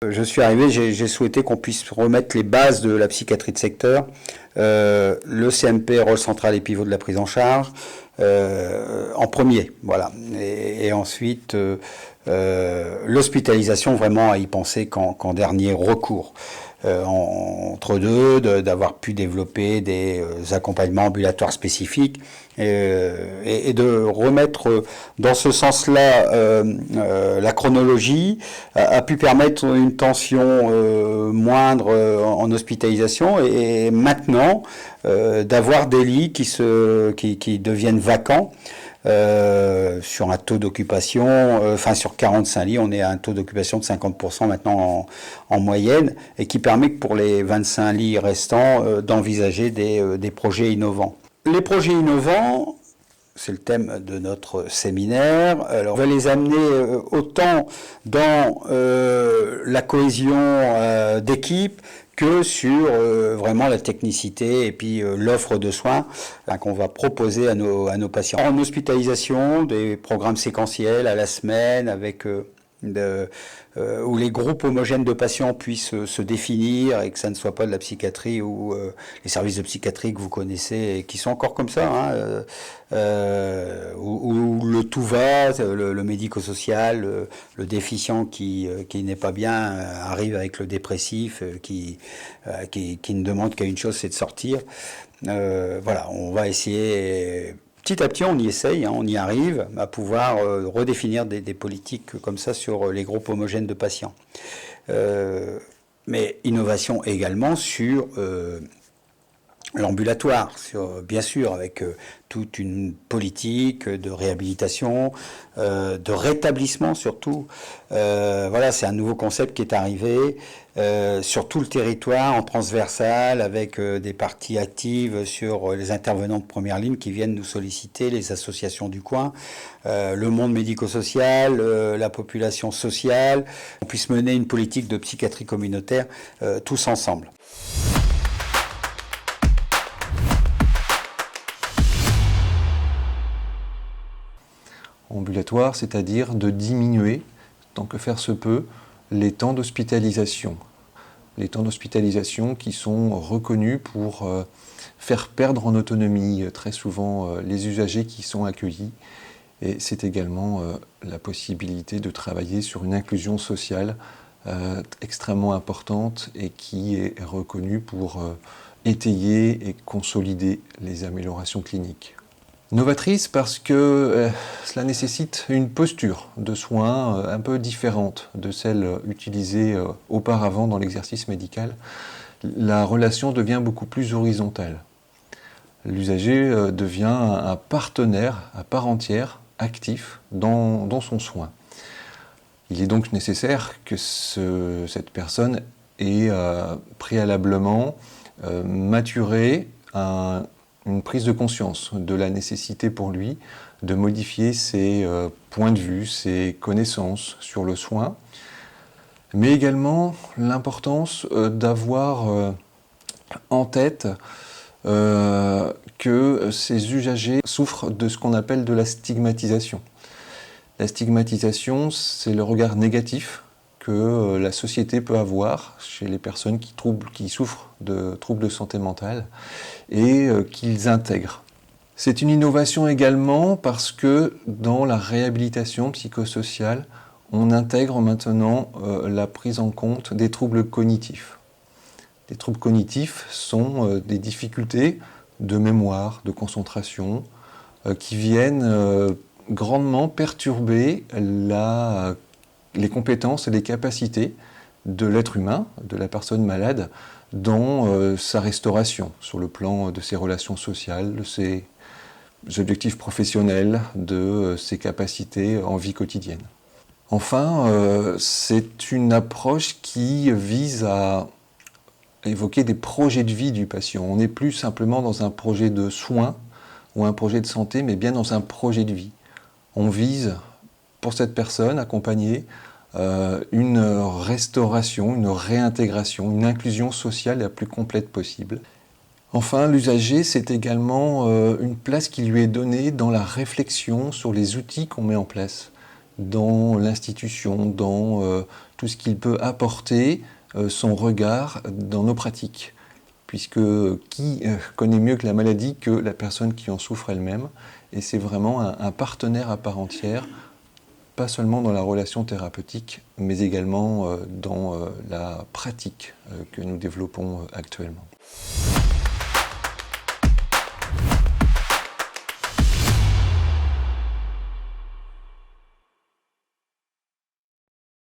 je suis arrivé, j'ai souhaité qu'on puisse remettre les bases de la psychiatrie de secteur, le CMP, rôle central et pivot de la prise en charge, en premier, voilà. Et ensuite, l'hospitalisation, vraiment à y penser qu'en dernier recours. Entre deux, d'avoir pu développer des accompagnements ambulatoires spécifiques et de remettre dans ce sens-là la chronologie a pu permettre une tension moindre en hospitalisation et maintenant d'avoir des lits qui deviennent vacants. Sur un taux d'occupation, sur 45 lits, on est à un taux d'occupation de 50% maintenant en moyenne, et qui permet que pour les 25 lits restants, d'envisager des projets innovants. Les projets innovants, c'est le thème de notre séminaire. Alors, on va les amener autant dans la cohésion d'équipe que sur vraiment la technicité et puis l'offre de soins qu'on va proposer à nos patients. En hospitalisation, des programmes séquentiels à la semaine avec où les groupes homogènes de patients puissent se définir et que ça ne soit pas de la psychiatrie ou les services de psychiatrie que vous connaissez et qui sont encore comme ça, où le tout va, le médico-social, le déficient qui n'est pas bien arrive avec le dépressif qui ne demande qu'à une chose, c'est de sortir. Voilà, on va essayer. Petit à petit, on y essaye, on y arrive à pouvoir redéfinir des politiques comme ça sur les groupes homogènes de patients. Mais innovation également sur l'ambulatoire, bien sûr, avec toute une politique de réhabilitation, de rétablissement surtout. Voilà, c'est un nouveau concept qui est arrivé sur tout le territoire, en transversal, avec des parties actives sur les intervenants de première ligne qui viennent nous solliciter, les associations du coin, le monde médico-social, la population sociale. On puisse mener une politique de psychiatrie communautaire tous ensemble. Ambulatoire, c'est-à-dire de diminuer, tant que faire se peut, les temps d'hospitalisation. Les temps d'hospitalisation qui sont reconnus pour faire perdre en autonomie très souvent les usagers qui sont accueillis. Et c'est également la possibilité de travailler sur une inclusion sociale extrêmement importante et qui est reconnue pour étayer et consolider les améliorations cliniques. Novatrice parce que cela nécessite une posture de soins un peu différente de celle utilisée auparavant dans l'exercice médical. La relation devient beaucoup plus horizontale. L'usager devient un partenaire à part entière, actif dans son soin. Il est donc nécessaire que cette personne ait préalablement maturé une prise de conscience de la nécessité pour lui de modifier ses points de vue, ses connaissances sur le soin, mais également l'importance d'avoir en tête que ces usagers souffrent de ce qu'on appelle de la stigmatisation. La stigmatisation, c'est le regard négatif que la société peut avoir chez les personnes qui souffrent de troubles de santé mentale et qu'ils intègrent. C'est une innovation également parce que dans la réhabilitation psychosociale, on intègre maintenant la prise en compte des troubles cognitifs. Les troubles cognitifs sont des difficultés de mémoire, de concentration, qui viennent grandement perturber les compétences et les capacités de l'être humain, de la personne malade, dans sa restauration, sur le plan de ses relations sociales, de ses objectifs professionnels, de ses capacités en vie quotidienne. Enfin, c'est une approche qui vise à évoquer des projets de vie du patient. On n'est plus simplement dans un projet de soins ou un projet de santé, mais bien dans un projet de vie. On vise, pour cette personne accompagnée, une restauration, une réintégration, une inclusion sociale la plus complète possible. Enfin, l'usager, c'est également une place qui lui est donnée dans la réflexion sur les outils qu'on met en place. dans l'institution, dans tout ce qu'il peut apporter, son regard dans nos pratiques. Puisque qui connaît mieux que la maladie que la personne qui en souffre elle-même? Et c'est vraiment un partenaire à part entière, pas seulement dans la relation thérapeutique, mais également dans la pratique que nous développons actuellement.